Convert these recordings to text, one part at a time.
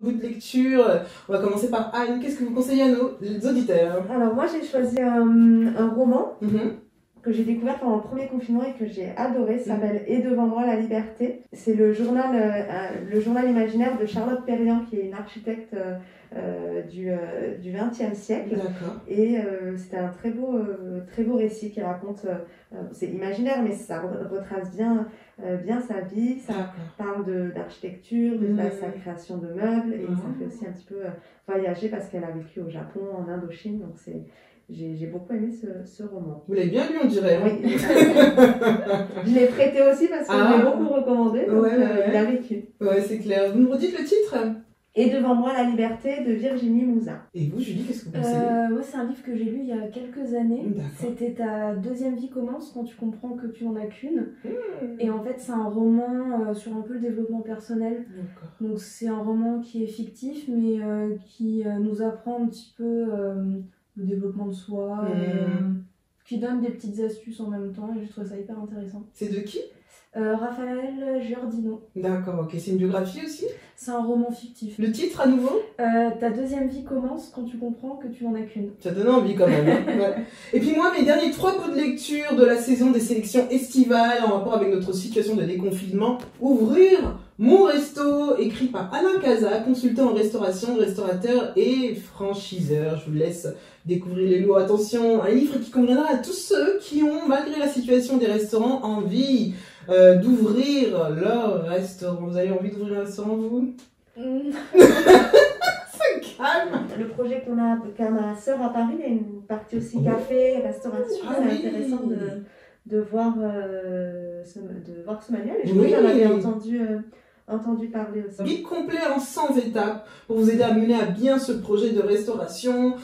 Bout de lecture, on va commencer par Anne. Qu'est-ce que vous conseillez à nos auditeurs? Alors moi j'ai choisi un roman que j'ai découvert pendant le premier confinement et que j'ai adoré. Ça s'appelle Et devant moi la liberté. C'est le journal imaginaire de Charlotte Perriand, qui est une architecte du XXe siècle. D'accord. Et c'est un très beau récit qui raconte, c'est imaginaire mais ça retrace bien sa vie. Ça parle d'architecture, de sa création de meubles, et ça fait aussi un petit peu voyager parce qu'elle a vécu au Japon, en Indochine. Donc j'ai beaucoup aimé ce roman. Vous l'avez bien lu, on dirait. Oui. Je l'ai prêté aussi parce que je l'ai beaucoup recommandé. Donc il a vécu. Ouais, c'est clair. Vous nous redites le titre? Et devant moi la liberté de Virginie Mouzin. Et vous, Julie, qu'est-ce que vous pensez? Ouais, c'est un livre que j'ai lu il y a quelques années. C'était Ta deuxième vie commence quand tu comprends que tu n'en as qu'une. Et en fait, c'est un roman sur un peu le développement personnel. Donc c'est un roman qui est fictif, mais qui nous apprend un petit peu le développement de soi, qui donne des petites astuces en même temps, et je trouve ça hyper intéressant. C'est de qui? Raphaël Giordino. D'accord, ok. C'est une biographie aussi? C'est un roman fictif. Le titre à nouveau? Ta deuxième vie commence quand tu comprends que tu n'en as qu'une. Ça donne envie quand même. Ouais. Et puis moi, mes derniers 3 bouts de lecture de la saison des sélections estivales en rapport avec notre situation de déconfinement. Ouvrir mon resto, écrit par Alain Cazat, consultant en restauration, restaurateur et franchiseur. Je vous laisse découvrir les lots. Attention, un livre qui conviendra à tous ceux qui ont, malgré la situation des restaurants, envie d'ouvrir leur restaurant. Vous avez envie d'ouvrir un restaurant, vous? C'est calme. Le projet qu'a ma sœur à Paris, il y a une partie aussi café, restauration. C'est intéressant de voir ce manuel. Et je crois que j'en avais entendu parler aussi. Guide complet en 100 étapes pour vous aider à mener à bien ce projet de restauration,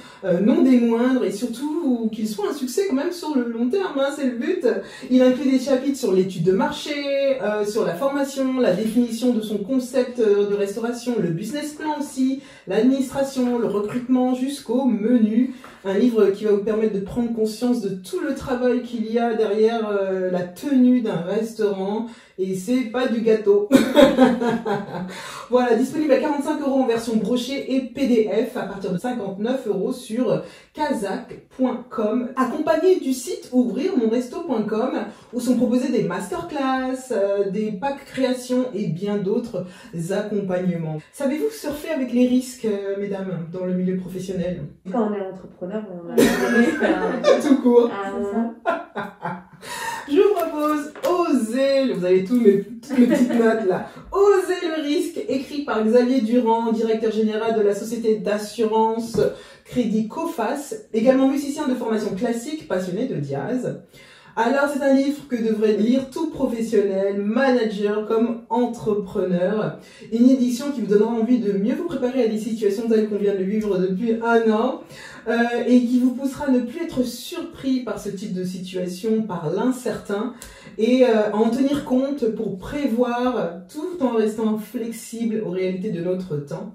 non des moindres, et surtout qu'il soit un succès quand même sur le long terme, hein, c'est le but. Il inclut des chapitres sur l'étude de marché, sur la formation, la définition de son concept de restauration, le business plan aussi, l'administration, le recrutement jusqu'au menu. Un livre qui va vous permettre de prendre conscience de tout le travail qu'il y a derrière la tenue d'un restaurant. Et c'est pas du gâteau. Voilà, disponible à 45 € en version brochée et PDF à partir de 59 € sur kazak.com, accompagné du site ouvrirmonresto.com où sont proposés des masterclass, des packs création et bien d'autres accompagnements. Savez-vous surfer avec les risques, mesdames, dans le milieu professionnel? Quand on est entrepreneur, on a des risques tout court. Je vous propose Oser, vous avez toutes mes petites notes là. Oser le risque, écrit par Xavier Durand, directeur général de la société d'assurance Crédit Coface, également musicien de formation classique, passionné de jazz. Alors c'est un livre que devrait lire tout professionnel, manager comme entrepreneur. Une édition qui vous donnera envie de mieux vous préparer à des situations telles qu'on vient de vivre depuis 1 an. Et qui vous poussera à ne plus être surpris par ce type de situation, par l'incertain, et à en tenir compte pour prévoir tout en restant flexible aux réalités de notre temps.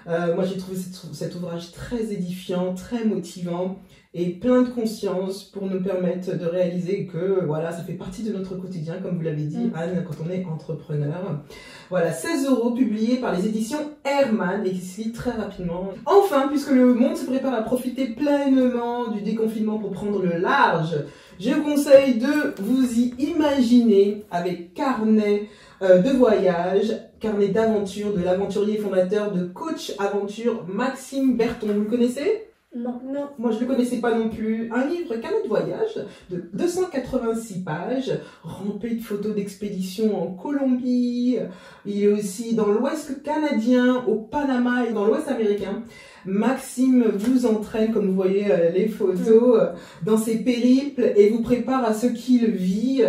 Moi j'ai trouvé cet ouvrage très édifiant, très motivant et plein de conscience pour nous permettre de réaliser que voilà, ça fait partie de notre quotidien, comme vous l'avez dit Anne, quand on est entrepreneur. Voilà, 16 €, publié par les éditions Hermann et qui se lit très rapidement. Enfin, puisque le monde se prépare à profiter pleinement du déconfinement pour prendre le large, je vous conseille de vous y imaginer avec Carnet de voyage, Carnet d'aventure de l'aventurier fondateur de Coach Aventure, Maxime Berton. Vous le connaissez? Non. Moi je ne le connaissais pas non plus. Un livre Carnet de voyage de 286 pages, rempli de photos d'expéditions en Colombie. Il est aussi dans l'Ouest canadien, au Panama et dans l'Ouest américain. Maxime vous entraîne, comme vous voyez les photos, dans ses périples et vous prépare à ce qu'il vit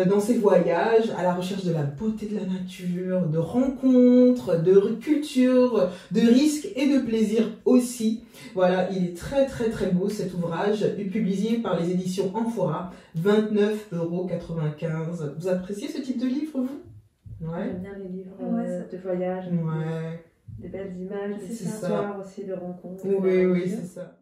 dans ses voyages, à la recherche de la beauté de la nature, de rencontres, de culture, de risques et de plaisir aussi. Voilà, il est très beau cet ouvrage, publié par les éditions Amphora, 29,95 €. Vous appréciez ce type de livre, vous? Ouais. J'aime bien les livres de voyage. Ouais. Des belles images, des histoires aussi de rencontres. Oui, c'est ça.